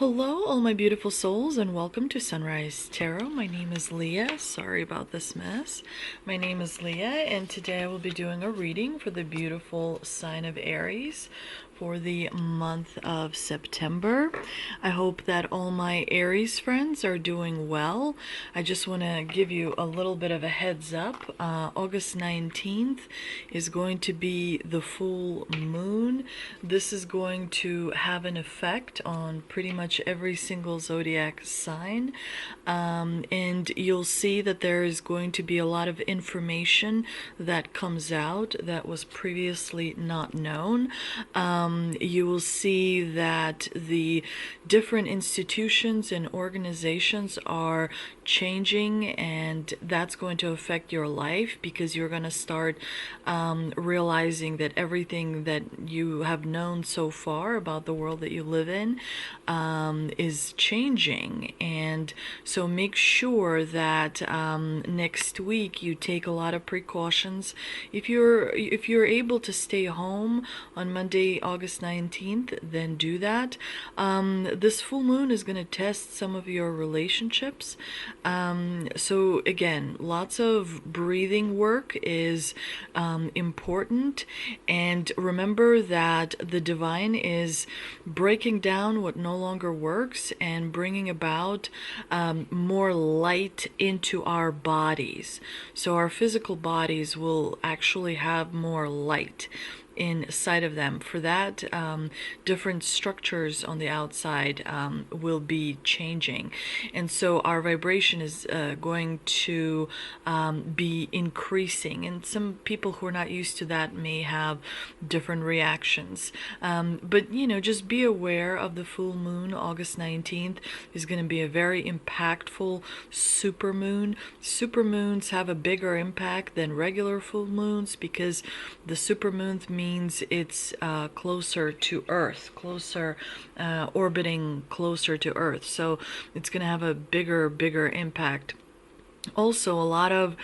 Hello, all my beautiful souls, and welcome to Sunrise Tarot. My name is Leah. Sorry about this mess. My name is Leah, and today I will be doing a reading for the beautiful sign of Aries for the month of September. I hope that all my Aries friends are doing well. I just want to give you a little bit of a heads up. August 19th is going to be the full moon. This is going to have an effect on pretty much every single zodiac sign. And you'll see that there is going to be a lot of information that comes out that was previously not known. You will see that the different institutions and organizations are changing, and that's going to affect your life because you're going to start realizing that everything that you have known so far about the world that you live in is changing. And so make sure that next week you take a lot of precautions. If you're able to stay home on Monday, August 19th, then do that. This full moon is going to test some of your relationships. So again, lots of breathing work is important, and remember that the divine is breaking down what no longer works and bringing about more light into our bodies. So our physical bodies will actually have more light inside of them. For that, different structures on the outside will be changing, and so our vibration is going to be increasing, and some people who are not used to that may have different reactions. But just be aware of the full moon. August 19th is going to be a very impactful super moon. Super moons have a bigger impact than regular full moons because the super moon means it's closer to Earth, orbiting closer to Earth. So it's going to have a bigger impact. Also, a lot of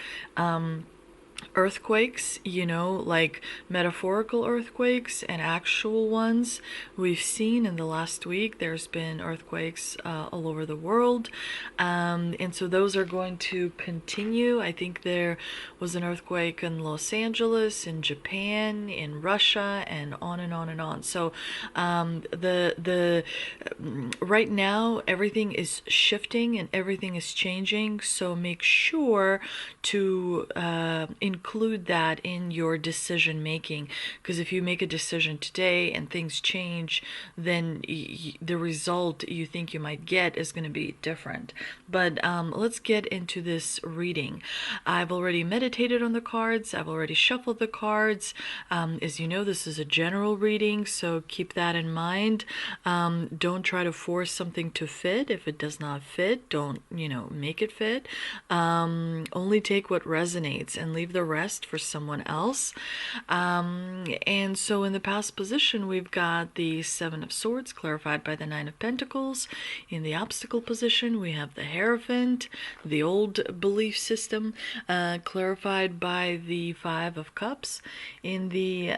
earthquakes, like metaphorical earthquakes and actual ones. We've seen in the last week there's been earthquakes all over the world, and so those are going to continue. I think there was an earthquake in Los Angeles, in Japan, in Russia, and on and on and on. So the right now everything is shifting and everything is changing, so make sure to include that in your decision making, because if you make a decision today and things change, then the result you think you might get is going to be different. But let's get into this reading. I've already meditated on the cards. I've already shuffled the cards. As you know, this is a general reading, so keep that in mind. Don't try to force something to fit. If it does not fit, don't make it fit. Only take what resonates and leave the rest for someone else. And so in the past position, we've got the Seven of Swords clarified by the Nine of Pentacles. In the obstacle position, we have the Hierophant, the old belief system, clarified by the Five of Cups. In the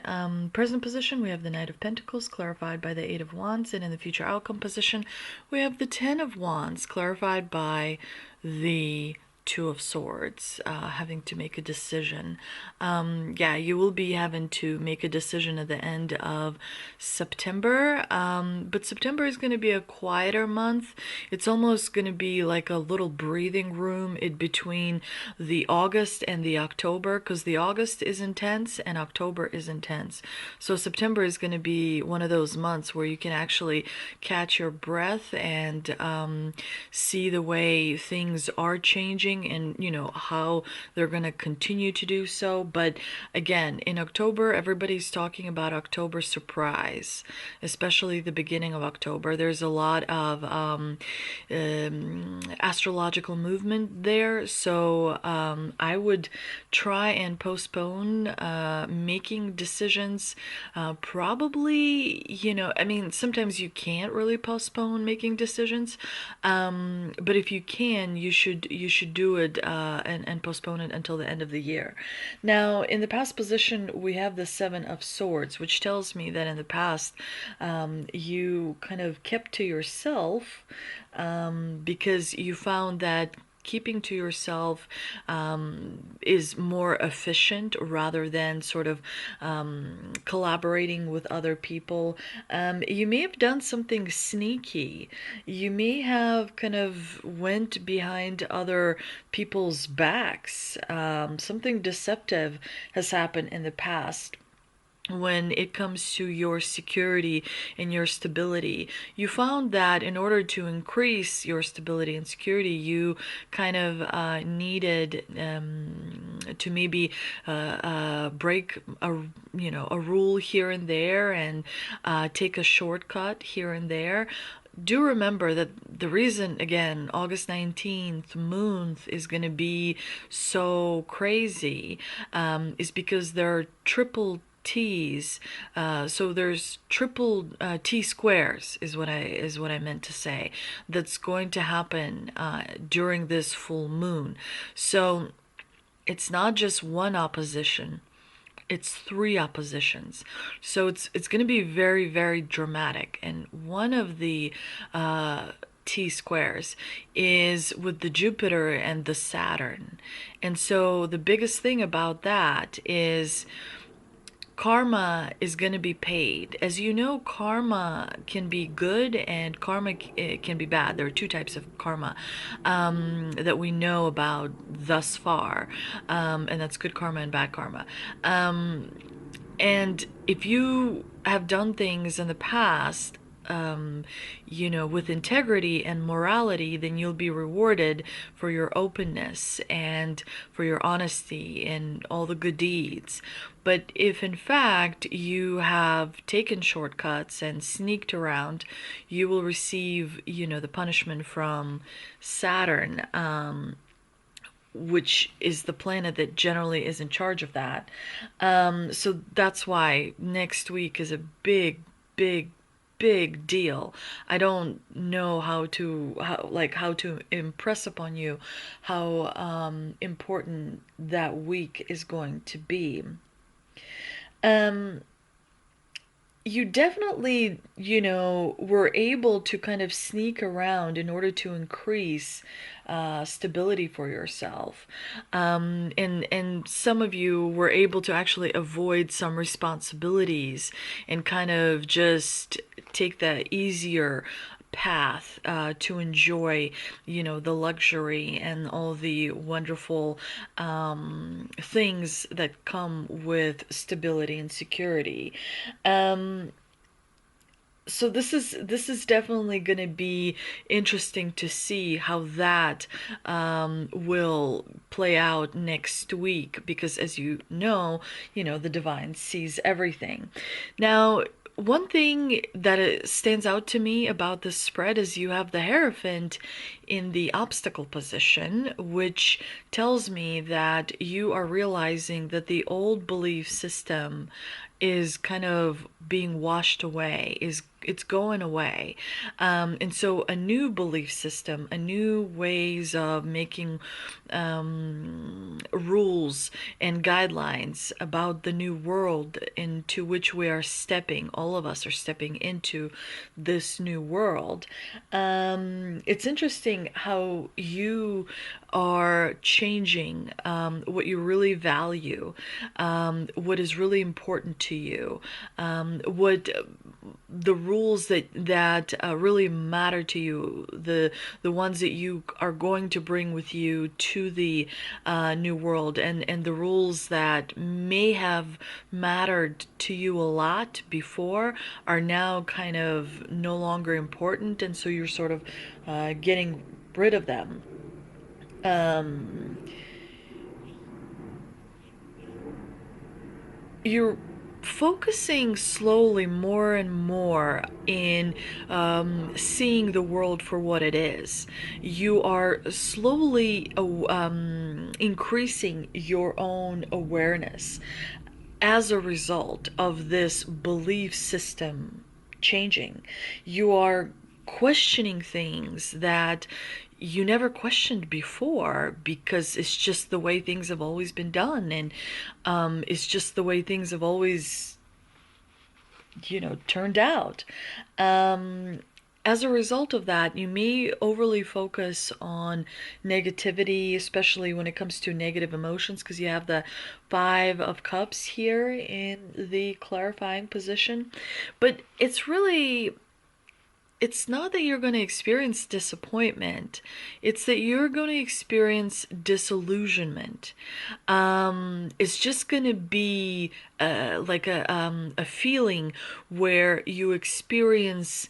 present position, we have the Knight of Pentacles clarified by the Eight of Wands. And in the future outcome position, we have the Ten of Wands clarified by the Two of Swords, having to make a decision. Yeah, you will be having to make a decision at the end of September, but September is going to be a quieter month. It's almost going to be like a little breathing room in between the August and the October, because the August is intense and October is intense. So September is going to be one of those months where you can actually catch your breath and see the way things are changing, and how they're going to continue to do so. But again, in October, everybody's talking about October surprise, especially the beginning of October. There's a lot of astrological movement there, so I would try and postpone making decisions. Probably, sometimes you can't really postpone making decisions, but if you can, you should do do it and postpone it until the end of the year. Now, in the past position, we have the Seven of Swords, which tells me that in the past, you kind of kept to yourself because you found that keeping to yourself is more efficient rather than sort of collaborating with other people. You may have done something sneaky. You may have kind of went behind other people's backs. Something deceptive has happened in the past when it comes to your security and your stability. You found that in order to increase your stability and security, you kind of needed to maybe break a rule here and there and take a shortcut here and there. Do remember that the reason, again, August 19th, moon is going to be so crazy is because there are triple T's. So there's triple T squares is what I meant to say. That's going to happen during this full moon. So it's not just one opposition. It's three oppositions. So it's going to be very, very dramatic. And one of the T squares is with the Jupiter and the Saturn. And so the biggest thing about that is karma is going to be paid. As you know, karma can be good and karma can be bad. There are two types of karma that we know about thus far, and that's good karma and bad karma. And if you have done things in the past, with integrity and morality, then you'll be rewarded for your openness and for your honesty and all the good deeds. But if in fact you have taken shortcuts and sneaked around, you will receive, the punishment from Saturn, which is the planet that generally is in charge of that. So that's why next week is a big, big, big deal. I don't know how to impress upon you how important that week is going to be. You definitely, were able to kind of sneak around in order to increase stability for yourself. And some of you were able to actually avoid some responsibilities and kind of just take the easier path to enjoy, the luxury and all the wonderful things that come with stability and security. So this is definitely going to be interesting to see how that will play out next week, because as the divine sees everything. Now, one thing that stands out to me about this spread is you have the Hierophant in the obstacle position, which tells me that you are realizing that the old belief system is kind of being washed away, it's going away. And so a new belief system, a new ways of making rules and guidelines about the new world into which we are stepping, all of us are stepping into this new world. It's interesting how you are changing what you really value, what is really important to you, what the rules that really matter to you, the ones that you are going to bring with you to the new world, and the rules that may have mattered to you a lot before are now kind of no longer important, and so you're sort of getting rid of them. You're focusing slowly more and more in seeing the world for what it is. You are slowly increasing your own awareness as a result of this belief system changing. You are questioning things that you never questioned before, because it's just the way things have always been done, and it's just the way things have always, turned out. Um, as a result of that, you may overly focus on negativity, especially when it comes to negative emotions, because you have the Five of Cups here in the clarifying position. But it's not that you're going to experience disappointment. It's that you're going to experience disillusionment. It's just going to be like a feeling where you experience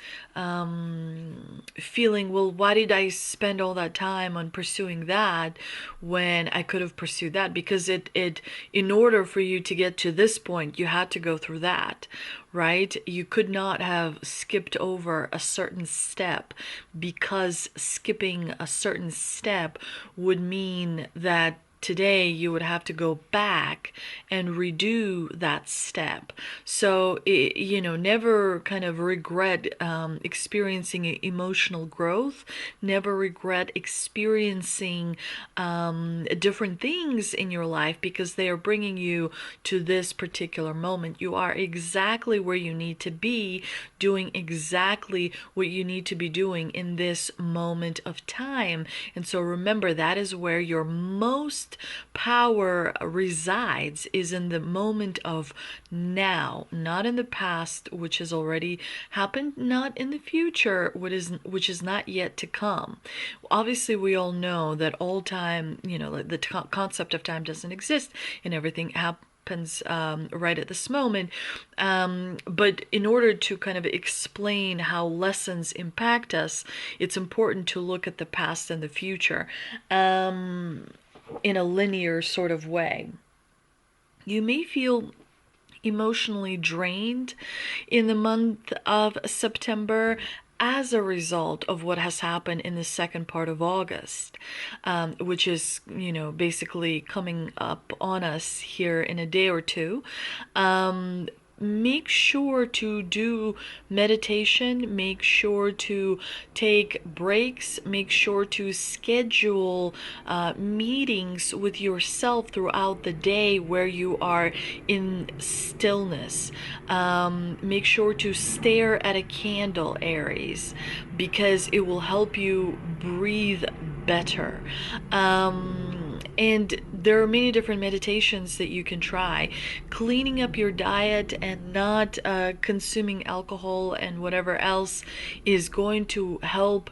feeling, well, why did I spend all that time on pursuing that when I could have pursued that? Because in order for you to get to this point, you had to go through that, right? You could not have skipped over a certain step, because skipping a certain step would mean that today you would have to go back and redo that step. So, never kind of regret experiencing emotional growth, never regret experiencing different things in your life, because they are bringing you to this particular moment. You are exactly where you need to be, doing exactly what you need to be doing in this moment of time. And so remember, that is where your most power resides, is in the moment of now, not in the past, which has already happened, not in the future, which is not yet to come. Obviously, we all know that all time, the concept of time doesn't exist, and everything happens right at this moment. But in order to kind of explain how lessons impact us, it's important to look at the past and the future in a linear sort of way. You may feel emotionally drained in the month of September as a result of what has happened in the second part of August, which is, basically coming up on us here in a day or two. Make sure to do meditation, make sure to take breaks, make sure to schedule meetings with yourself throughout the day where you are in stillness. Make sure to stare at a candle, Aries, because it will help you breathe better. And there are many different meditations that you can try. Cleaning up your diet and not consuming alcohol and whatever else is going to help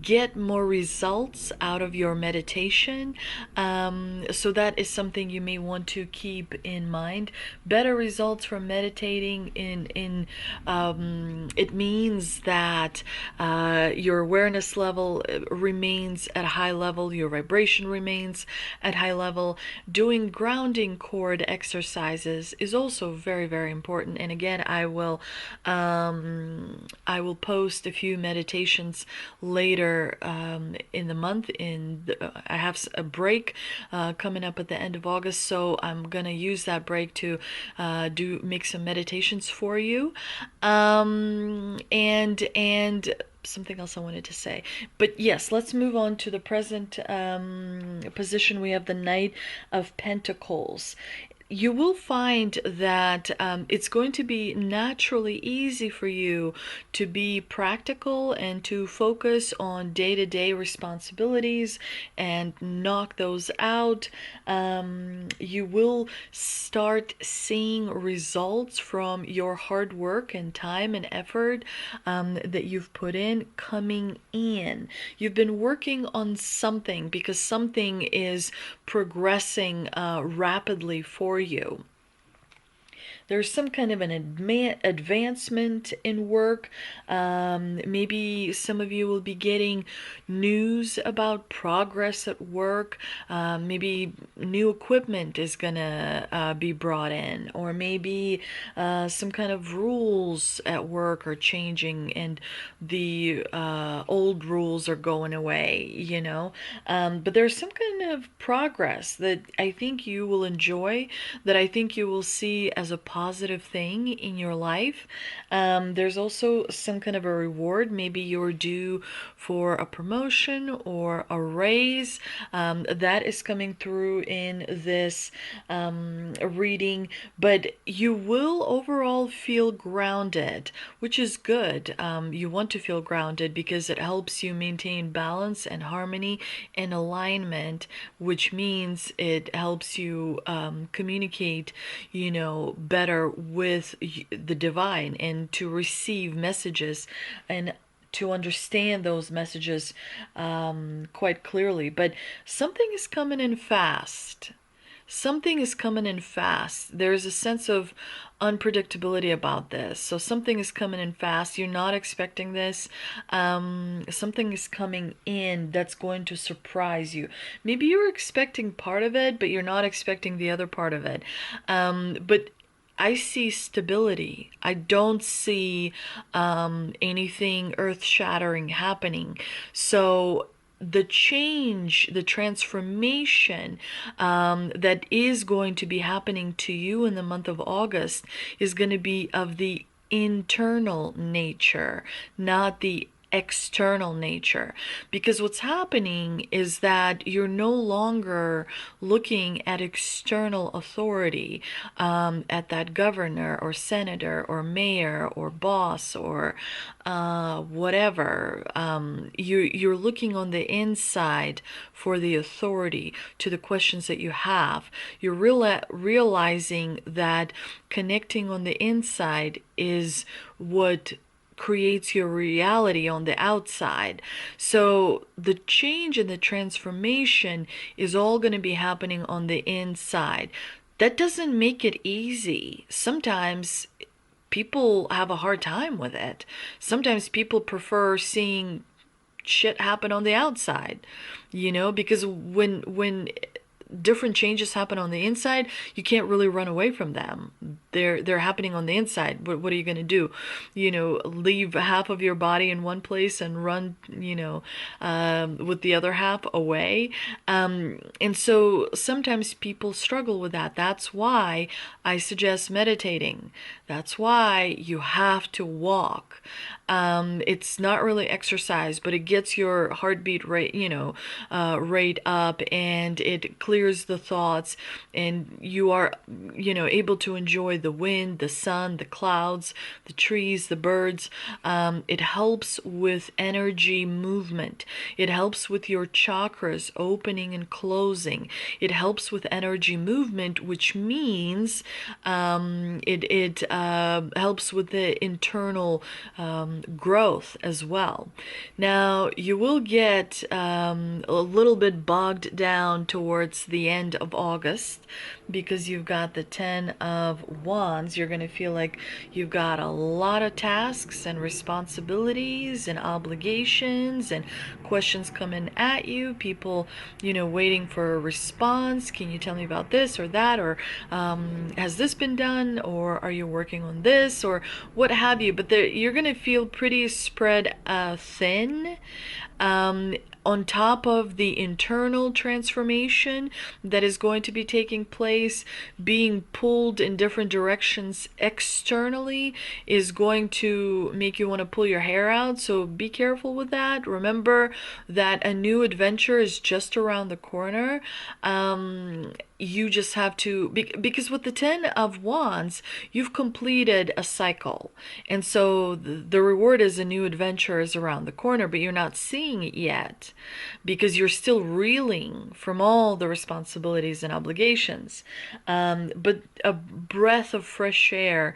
get more results out of your meditation. So that is something you may want to keep in mind. Better results from meditating it means that your awareness level remains at a high level, your vibration remains at high level. Doing grounding cord exercises is also very, very important. And again, I will post a few meditations later in the month. I have a break coming up at the end of August, so I'm gonna use that break to make some meditations for you. And something else I wanted to say. But yes, let's move on to the present position. We have the Knight of Pentacles. You will find that it's going to be naturally easy for you to be practical and to focus on day-to-day responsibilities and knock those out. You will start seeing results from your hard work and time and effort that you've put in coming in. You've been working on something because something is progressing rapidly for you. There's some kind of an advancement in work. Maybe some of you will be getting news about progress at work. Maybe new equipment is gonna be brought in, or maybe some kind of rules at work are changing and the old rules are going away. But there's some kind of progress that I think you will enjoy, that I think you will see as a positive thing in your life. There's also some kind of a reward. Maybe you're due for a promotion or a raise. That is coming through in this reading, but you will overall feel grounded, which is good. You want to feel grounded because it helps you maintain balance and harmony and alignment, which means it helps you communicate, better with the divine and to receive messages and to understand those messages quite clearly. But something is coming in fast. Something is coming in fast. There's a sense of unpredictability about this. So something is coming in fast. You're not expecting this. Something is coming in that's going to surprise you. Maybe you're expecting part of it, but you're not expecting the other part of it. But I see stability. I don't see anything earth-shattering happening. So the change, the transformation that is going to be happening to you in the month of August is going to be of the internal nature, not the external nature. Because what's happening is that you're no longer looking at external authority, at that governor or senator or mayor or boss or whatever. You're looking on the inside for the authority to the questions that you have. You're realizing that connecting on the inside is what creates your reality on the outside. So the change and the transformation is all going to be happening on the inside. That doesn't make it easy. Sometimes people have a hard time with it. Sometimes people prefer seeing shit happen on the outside, because when different changes happen on the inside, you can't really run away from them. They're happening on the inside. What are you going to do? Leave half of your body in one place and run, with the other half away. And so sometimes people struggle with that. That's why I suggest meditating. That's why you have to walk. It's not really exercise, but it gets your heartbeat rate, rate up, and it clears the thoughts, and you are, able to enjoy the wind, the sun, the clouds, the trees, the birds. It helps with energy movement. It helps with your chakras opening and closing. It helps with energy movement, which means it helps with the internal growth as well. Now, you will get a little bit bogged down towards the end of August because you've got the 10 of Wands. You're going to feel like you've got a lot of tasks and responsibilities and obligations and questions coming at you. People, waiting for a response. Can you tell me about this or that? Or has this been done? Or are you working on this? Or what have you? But you're going to feel pretty spread thin. On top of the internal transformation that is going to be taking place, being pulled in different directions externally is going to make you want to pull your hair out. So be careful with that. Remember that a new adventure is just around the corner. You just have to, because with the 10 of Wands, you've completed a cycle. And so the reward is a new adventure is around the corner, but you're not seeing it yet because you're still reeling from all the responsibilities and obligations. But a breath of fresh air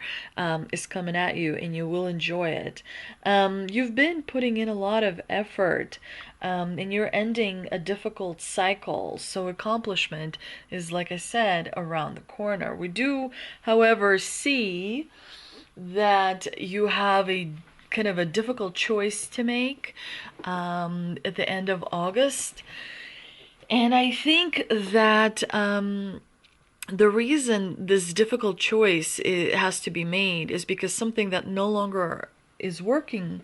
is coming at you, and you will enjoy it. You've been putting in a lot of effort, and you're ending a difficult cycle. So accomplishment is, like I said, around the corner. We do, however, see that you have a kind of a difficult choice to make at the end of August. And I think that the reason this difficult choice has to be made is because something that no longer is working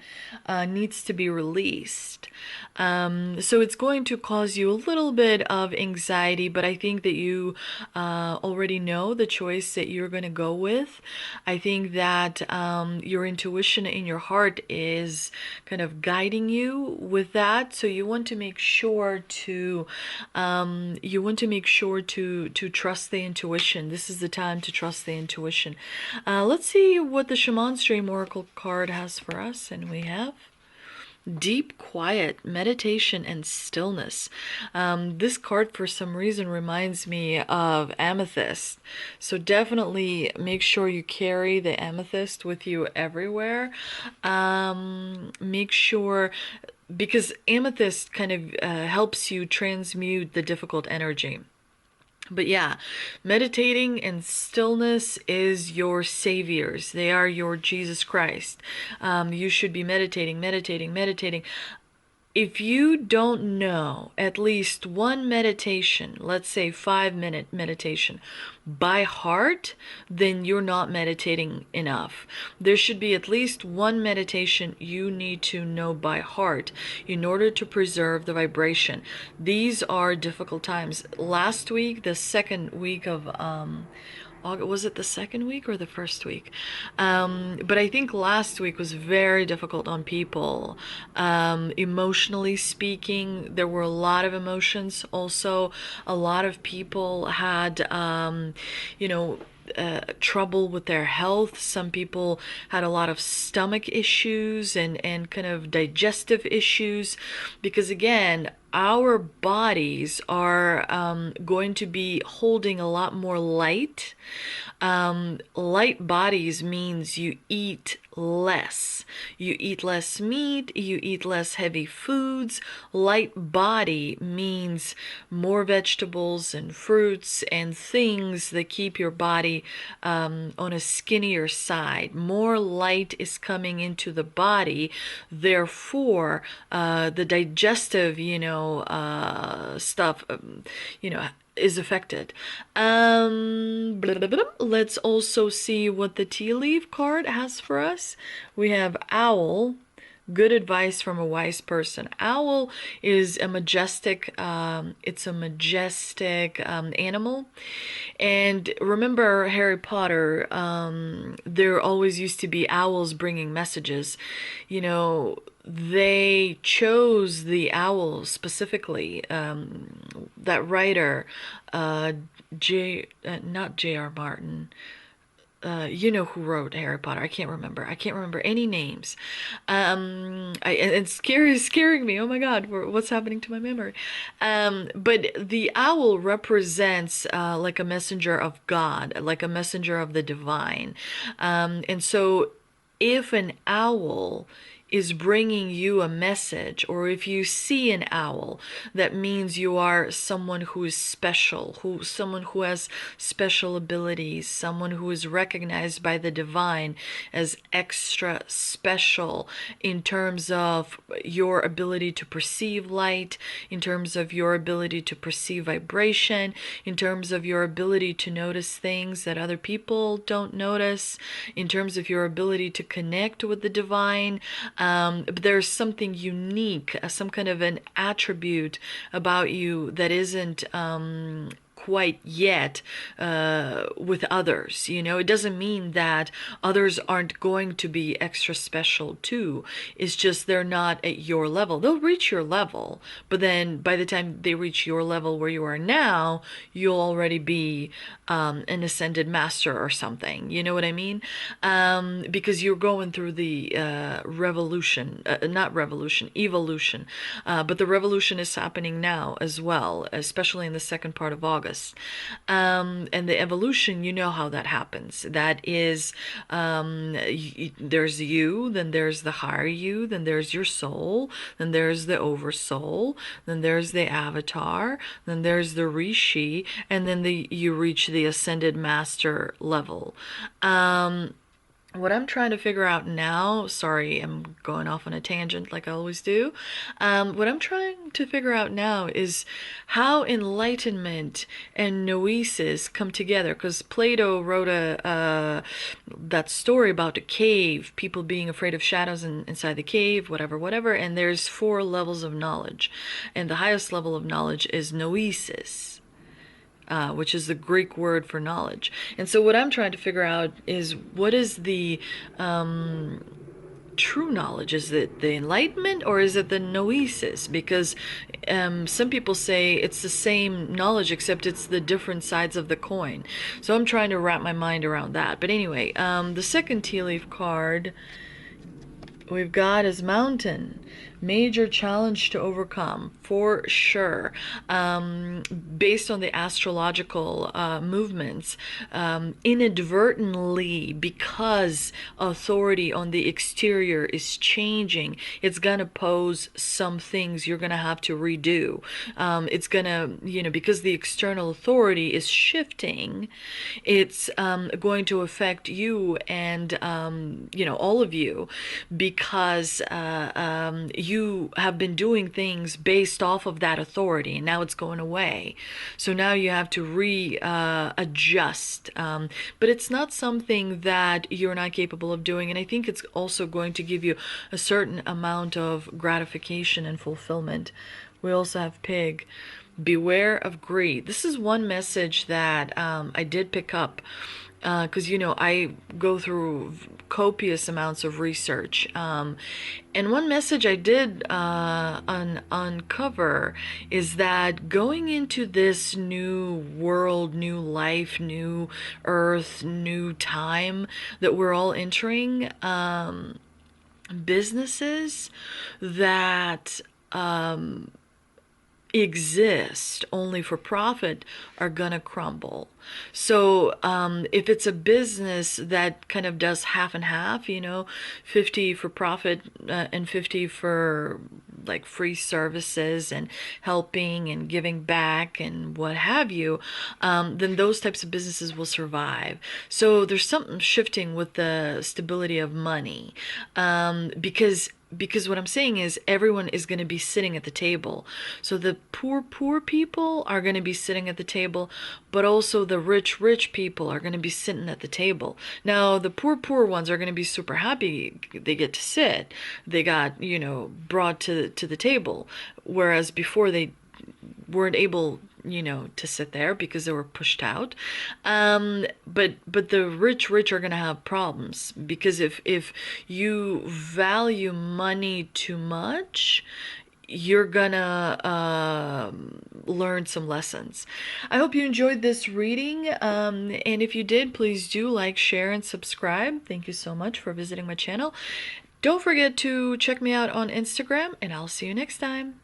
needs to be released. So it's going to cause you a little bit of anxiety, but I think that you already know the choice that you're going to go with. I think that your intuition in your heart is kind of guiding you with that. So you want to make sure to to trust the intuition. This is the time to trust the intuition. Let's see what the Shaman Stream Oracle card has for us, and we have deep quiet, meditation, and stillness. This card, for some reason, reminds me of amethyst. So definitely make sure you carry the amethyst with you everywhere. Make sure, because amethyst kind of helps you transmute the difficult energy. But yeah, meditating and stillness is your saviors. They are your Jesus Christ. You should be meditating, meditating, meditating. If you don't know at least one meditation, let's say 5-minute meditation, by heart, then you're not meditating enough. There should be at least one meditation you need to know by heart in order to preserve the vibration. These are difficult times. Last week, the second week of August, was it the second week or the first week? But I think last week was very difficult on people. Emotionally speaking, there were a lot of emotions. Also, a lot of people had, you know, trouble with their health. Some people had a lot of stomach issues and kind of digestive issues, because again, our bodies are going to be holding a lot more light. Light bodies means you eat less. You eat less meat, you eat less heavy foods. Light body means more vegetables and fruits and things that keep your body on a skinnier side. More light is coming into the body, therefore the digestive, stuff, is affected. Let's also see what the tea leaf card has for us. We have owl. Good advice from a wise person. Owl is a majestic, animal. And remember Harry Potter, there always used to be owls bringing messages. They chose the owl specifically. That writer, not J.R. Martin. You know who wrote Harry Potter. I can't remember. I can't remember any names. It's scaring me. Oh my God, what's happening to my memory? But the owl represents like a messenger of God, like a messenger of the divine. And so if an owl is bringing you a message, or if you see an owl, that means you are someone who is special, someone who has special abilities, someone who is recognized by the divine as extra special in terms of your ability to perceive light, in terms of your ability to perceive vibration, in terms of your ability to notice things that other people don't notice, in terms of your ability to connect with the divine. But there's something unique, some kind of an attribute about you that isn't quite yet with others. It doesn't mean that others aren't going to be extra special too. It's just they're not at your level. They'll reach your level, but then by the time they reach your level where you are now, you'll already be an ascended master or something. You know what I mean? Because you're going through the evolution. But the revolution is happening now as well, especially in the second part of August. And the evolution, you know how that happens. That is, there's you, then there's the higher you, then there's your soul, then there's the oversoul, then there's the avatar, then there's the rishi, and then you reach the ascended master level. what I'm trying to figure out now, sorry, I'm going off on a tangent like I always do. What I'm trying to figure out now is how enlightenment and noesis come together. Because Plato wrote that story about the cave, people being afraid of shadows inside the cave, whatever, whatever. And there's 4 levels of knowledge, and the highest level of knowledge is noesis, which is the Greek word for knowledge. And so what I'm trying to figure out is, what is the true knowledge? Is it the enlightenment, or is it the noesis? Because some people say it's the same knowledge, except it's the different sides of the coin. So I'm trying to wrap my mind around that. But anyway, the second tea leaf card we've got is mountain. Major challenge to overcome, for sure. Based on the astrological movements, inadvertently, because authority on the exterior is changing, it's going to pose some things you're going to have to redo. It's going to, because the external authority is shifting, it's going to affect you and, all of you, because you have been doing things based off of that authority, and now it's going away. So now you have to readjust. But it's not something that you're not capable of doing, and I think it's also going to give you a certain amount of gratification and fulfillment. We also have pig. Beware of greed. This is one message that I did pick up, because I go through copious amounts of research, and one message I did uncover is that going into this new world, new life, new earth, new time that we're all entering, businesses that exist only for profit are gonna crumble. So if it's a business that kind of does half and half, 50 for profit and 50 for like free services and helping and giving back and what have you, then those types of businesses will survive. So there's something shifting with the stability of money, because what I'm saying is everyone is going to be sitting at the table. So the poor people are going to be sitting at the table, but also the rich people are going to be sitting at the table. Now, the poor ones are going to be super happy they get to sit. They got, brought to the table, whereas before they weren't able, to sit there because they were pushed out. But the rich are gonna have problems, because if you value money too much, you're gonna learn some lessons. I hope you enjoyed this reading, and if you did, please do like, share, and subscribe. Thank you so much for visiting my channel. Don't forget to check me out on Instagram, and I'll see you next time.